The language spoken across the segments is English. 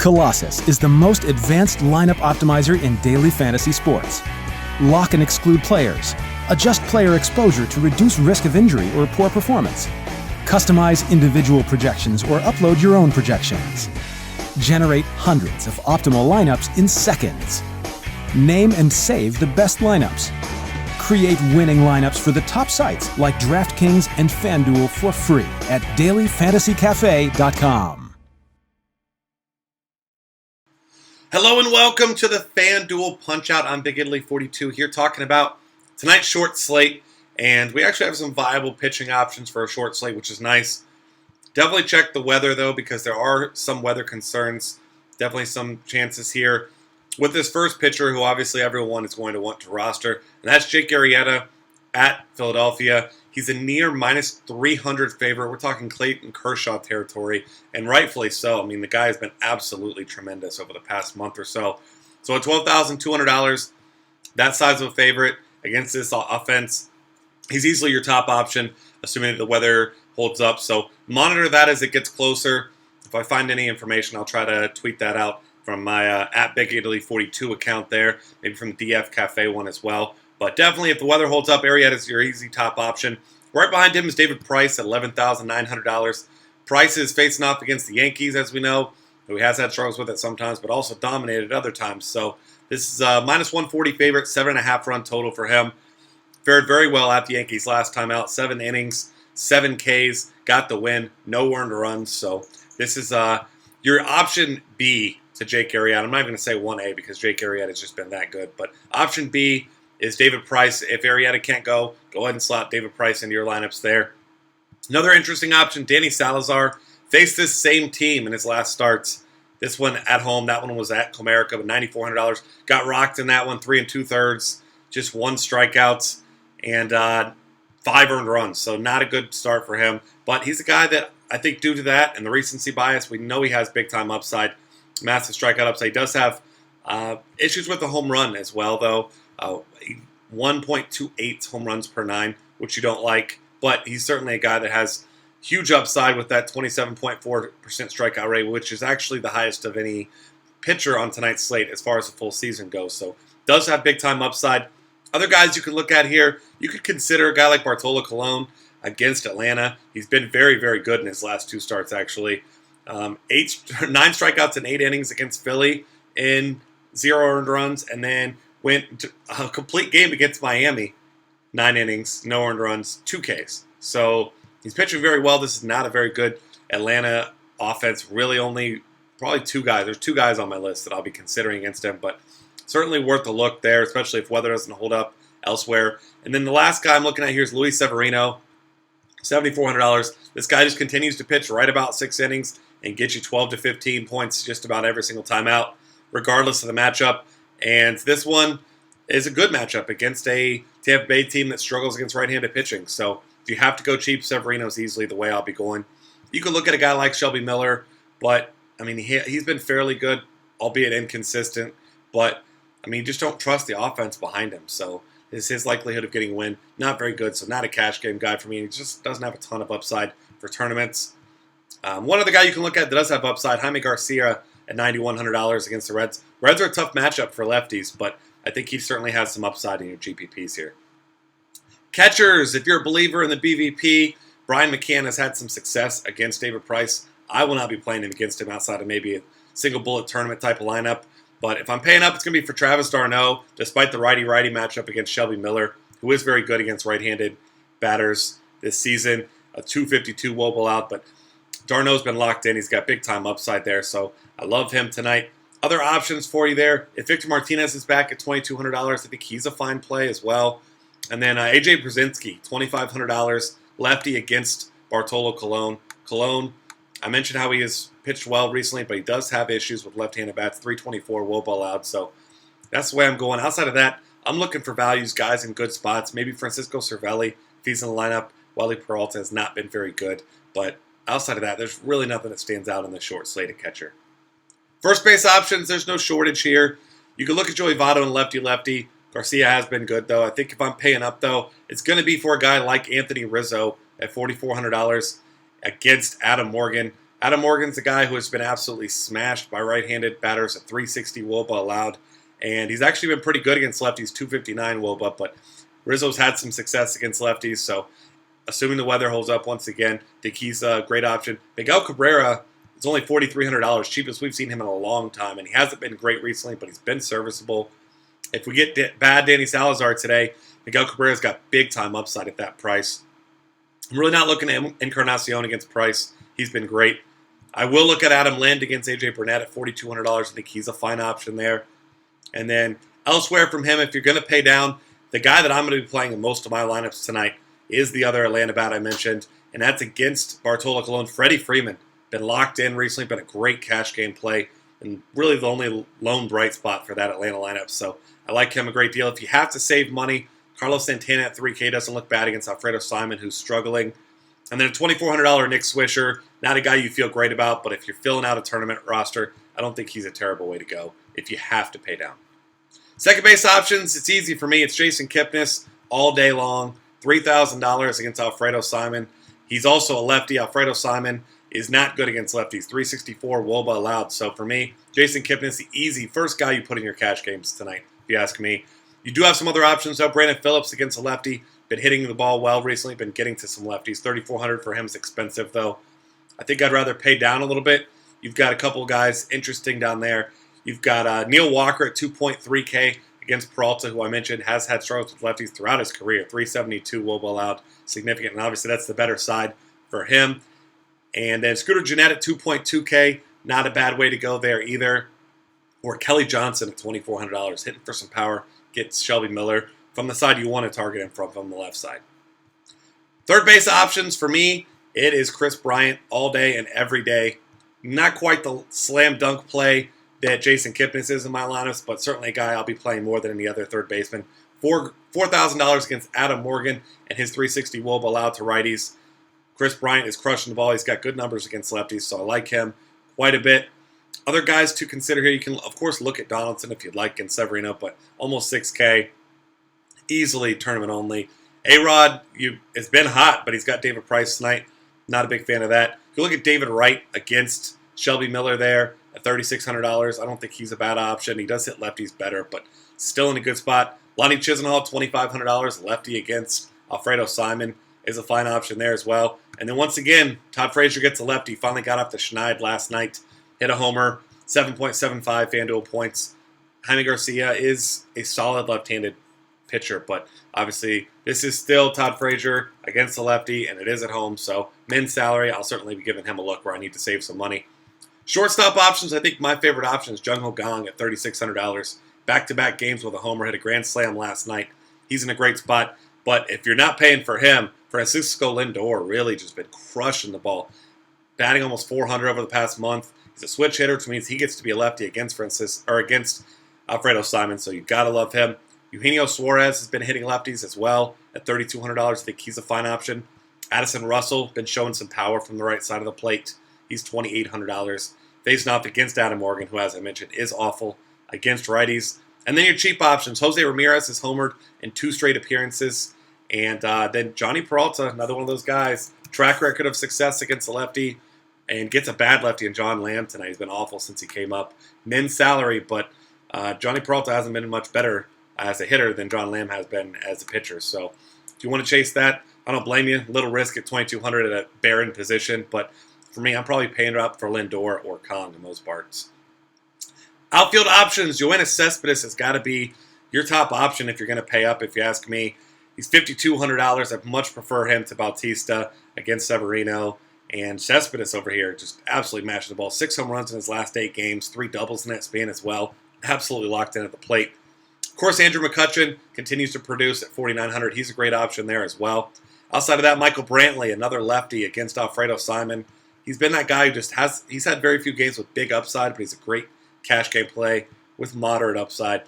Colossus is the most advanced lineup optimizer in daily fantasy sports. Lock and exclude players. Adjust player exposure to reduce risk of injury or poor performance. Customize individual projections or upload your own projections. Generate hundreds of optimal lineups in seconds. Name and save the best lineups. Create winning lineups for the top sites like DraftKings and FanDuel for free at dailyfantasycafe.com. Hello and welcome to the FanDuel Punch-Out. I'm Big Italy 42 here talking about tonight's short slate. And we actually have some viable pitching options for a short slate, which is nice. Definitely check the weather, though, because there are some weather concerns. Definitely some chances here with this first pitcher who obviously everyone is going to want to roster. And that's Jake Arrieta at Philadelphia. He's a near minus 300 favorite. We're talking Clayton Kershaw territory, and rightfully so. I mean, the guy has been absolutely tremendous over the past month or so. So at $12,200, that size of a favorite against this offense, he's easily your top option, assuming that the weather holds up. So monitor that as it gets closer. If I find any information, I'll try to tweet that out from my at Big Italy 42 account there, maybe from the DF Cafe one as well. But definitely, if the weather holds up, Arrieta is your easy top option. Right behind him is David Price at $11,900. Price is facing off against the Yankees, as we know, who has had struggles with it sometimes, but also dominated other times. So this is a minus 140 favorite, 7.5 run total for him. Fared very well at the Yankees last time out. 7 innings, 7 Ks, got the win, no earned runs. So this is your option B to Jake Arrieta. I'm not even going to say 1A because Jake Arrieta has just been that good. But option B is David Price. If Arrieta can't go ahead and slot David Price into your lineups there. Another interesting option, Danny Salazar, faced this same team in his last starts. This one at home, that one was at Comerica with $9,400. Got rocked in that one, 3 2/3, just 1 strikeouts, and 5 earned runs. So not a good start for him. But he's a guy that I think due to that and the recency bias, we know he has big-time upside, massive strikeout upside. He does have issues with the home run as well, though. 1.28 home runs per 9, which you don't like. But he's certainly a guy that has huge upside with that 27.4% strikeout rate, which is actually the highest of any pitcher on tonight's slate as far as the full season goes. So does have big-time upside. Other guys you can look at here, you could consider a guy like Bartolo Colon against Atlanta. He's been very, very good in his last 2 starts, actually. 9 strikeouts in 8 innings against Philly in 0 earned runs, and then went to a complete game against Miami, 9 innings, no earned runs, 2 Ks. So he's pitching very well. This is not a very good Atlanta offense. Really only probably 2 guys. There's 2 guys on my list that I'll be considering against him, but certainly worth a look there, especially if weather doesn't hold up elsewhere. And then the last guy I'm looking at here is Luis Severino, $7,400. This guy just continues to pitch right about 6 innings and get you 12 to 15 points just about every single time out, regardless of the matchup. And this one is a good matchup against a Tampa Bay team that struggles against right-handed pitching. So if you have to go cheap, Severino's easily the way I'll be going. You can look at a guy like Shelby Miller, but, I mean, he's been fairly good, albeit inconsistent. But, I mean, you just don't trust the offense behind him. So his likelihood of getting a win, not very good. So not a cash game guy for me. He just doesn't have a ton of upside for tournaments. One other guy you can look at that does have upside, Jaime Garcia at $9,100 against the Reds. Reds are a tough matchup for lefties, but I think he certainly has some upside in your GPPs here. Catchers, if you're a believer in the BVP, Brian McCann has had some success against David Price. I will not be playing him against him outside of maybe a single bullet tournament type of lineup. But if I'm paying up, it's going to be for Travis d'Arnaud, despite the righty-righty matchup against Shelby Miller, who is very good against right-handed batters this season. A 252 wobble out, but d'Arnaud's been locked in. He's got big-time upside there, so I love him tonight. Other options for you there. If Victor Martinez is back at $2,200, I think he's a fine play as well. And then A.J. Brzezinski, $2,500, lefty against Bartolo Colon. Colon, I mentioned how he has pitched well recently, but he does have issues with left-handed bats, 324 wOBA allowed, so that's the way I'm going. Outside of that, I'm looking for values, guys in good spots. Maybe Francisco Cervelli, if he's in the lineup. Wally Peralta has not been very good, but outside of that, there's really nothing that stands out in the short slate of catcher. First base options, there's no shortage here. You can look at Joey Votto and lefty-lefty. Garcia has been good, though. I think if I'm paying up, though, it's going to be for a guy like Anthony Rizzo at $4,400 against Adam Morgan. Adam Morgan's a guy who has been absolutely smashed by right-handed batters, at 360 WOBA allowed, and he's actually been pretty good against lefties, 259 WOBA, but Rizzo's had some success against lefties, so assuming the weather holds up once again, I think he's a great option. Miguel Cabrera is only $4,300, cheapest we've seen him in a long time, and he hasn't been great recently, but he's been serviceable. If we get bad Danny Salazar today, Miguel Cabrera's got big-time upside at that price. I'm really not looking at Encarnacion against Price. He's been great. I will look at Adam Lind against A.J. Burnett at $4,200. I think he's a fine option there. And then elsewhere from him, if you're going to pay down, the guy that I'm going to be playing in most of my lineups tonight is the other Atlanta bat I mentioned, and that's against Bartolo Colon. Freddie Freeman, been locked in recently, been a great cash game play, and really the only lone bright spot for that Atlanta lineup. So I like him a great deal. If you have to save money, Carlos Santana at 3K doesn't look bad against Alfredo Simon, who's struggling. And then a $2,400 Nick Swisher, not a guy you feel great about, but if you're filling out a tournament roster, I don't think he's a terrible way to go if you have to pay down. Second base options, it's easy for me. It's Jason Kipnis all day long, $3,000 against Alfredo Simon. He's also a lefty. Alfredo Simon is not good against lefties, 364 WOBA allowed. So for me, Jason Kipnis, the easy first guy you put in your cash games tonight, if you ask me. You do have some other options, though. Brandon Phillips against a lefty. Been hitting the ball well recently. Been getting to some lefties. $3,400 for him is expensive, though. I think I'd rather pay down a little bit. You've got a couple guys interesting down there. You've got Neil Walker at 2.3K against Peralta, who I mentioned has had struggles with lefties throughout his career. 372 WOBA allowed. Significant. And obviously that's the better side for him. And then Scooter Gennett at 2.2K. Not a bad way to go there either. Or Kelly Johnson at $2,400. Hitting for some power. Gets Shelby Miller from the side you want to target him from the left side. Third base options for me, it is Chris Bryant all day and every day. Not quite the slam dunk play that Jason Kipnis is in my lineups, but certainly a guy I'll be playing more than any other third baseman. $4,000 against Adam Morgan and his 360 WOBA allowed to righties. Chris Bryant is crushing the ball. He's got good numbers against lefties, so I like him quite a bit. Other guys to consider here, you can, of course, look at Donaldson if you'd like and Severino, but almost 6K. Easily tournament only. A-Rod, it's been hot, but he's got David Price tonight. Not a big fan of that. You look at David Wright against Shelby Miller there at $3,600. I don't think he's a bad option. He does hit lefties better, but still in a good spot. Lonnie Chisenhall, $2,500. Lefty against Alfredo Simon is a fine option there as well. And then once again, Todd Frazier gets a lefty. Finally got off the schneid last night. Hit a homer, 7.75 FanDuel points. Jaime Garcia is a solid left-handed pitcher, but obviously this is still Todd Frazier against the lefty, and it is at home, so min salary, I'll certainly be giving him a look where I need to save some money. Shortstop options, I think my favorite option is Jung Ho Kang at $3,600. Back-to-back games with a homer, hit a grand slam last night. He's in a great spot, but if you're not paying for him, Francisco Lindor really just been crushing the ball. Batting almost 400 over the past month. He's a switch hitter, which means he gets to be a lefty against Alfredo Simon, so you've got to love him. Eugenio Suarez has been hitting lefties as well at $3,200. I think he's a fine option. Addison Russell been showing some power from the right side of the plate. He's $2,800. Facing off against Adam Morgan, who, as I mentioned, is awful against righties. And then your cheap options. Jose Ramirez has homered in 2 straight appearances. And then Johnny Peralta, another one of those guys. Track record of success against the lefty. And gets a bad lefty in John Lamb tonight. He's been awful since he came up. Min salary, but Johnny Peralta hasn't been much better as a hitter than John Lamb has been as a pitcher. So if you want to chase that, I don't blame you. Little risk at $2,200 at a barren position. But for me, I'm probably paying up for Lindor or Kang in most parts. Outfield options. Yoenis Cespedes has got to be your top option if you're going to pay up, if you ask me. He's $5,200. I'd much prefer him to Bautista against Severino. And Cespedes over here just absolutely mashing the ball. 6 home runs in his last 8 games, 3 doubles in that span as well. Absolutely locked in at the plate. Of course, Andrew McCutchen continues to produce at $4,900. He's a great option there as well. Outside of that, Michael Brantley, another lefty against Alfredo Simon. He's been that guy who he's had very few games with big upside, but he's a great cash game play with moderate upside.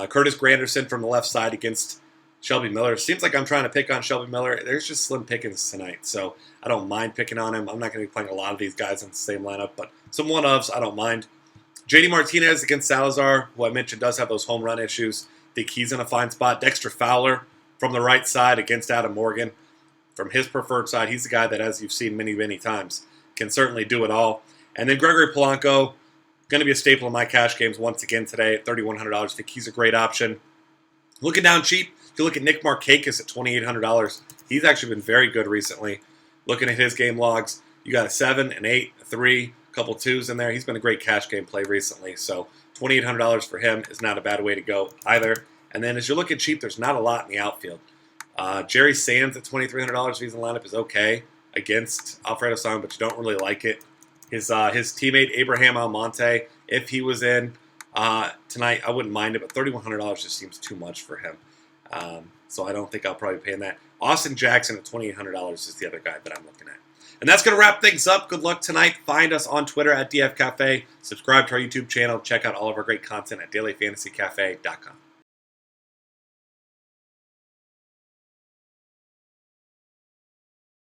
Curtis Granderson from the left side against Shelby Miller. Seems like I'm trying to pick on Shelby Miller. There's just slim pickings tonight, so I don't mind picking on him. I'm not going to be playing a lot of these guys in the same lineup, but some one-ofs, I don't mind. JD Martinez against Salazar, who I mentioned does have those home run issues. I think he's in a fine spot. Dexter Fowler from the right side against Adam Morgan. From his preferred side, he's the guy that, as you've seen many, many times, can certainly do it all. And then Gregory Polanco, going to be a staple in my cash games once again today at $3,100. I think he's a great option. Looking down cheap, if you look at Nick Markakis at $2,800, he's actually been very good recently. Looking at his game logs, you got a 7, an 8, a 3, a couple 2s in there. He's been a great cash game play recently, so $2,800 for him is not a bad way to go either. And then as you're looking cheap, there's not a lot in the outfield. Jerry Sands at $2,300 if he's in the lineup is okay against Alfredo Song, but you don't really like it. His teammate Abraham Almonte, if he was in tonight, I wouldn't mind it, but $3,100 just seems too much for him. So I don't think I'll probably pay that. Austin Jackson at $2,800 is the other guy that I'm looking at. And that's going to wrap things up. Good luck tonight. Find us on Twitter at DF Cafe. Subscribe to our YouTube channel. Check out all of our great content at dailyfantasycafe.com.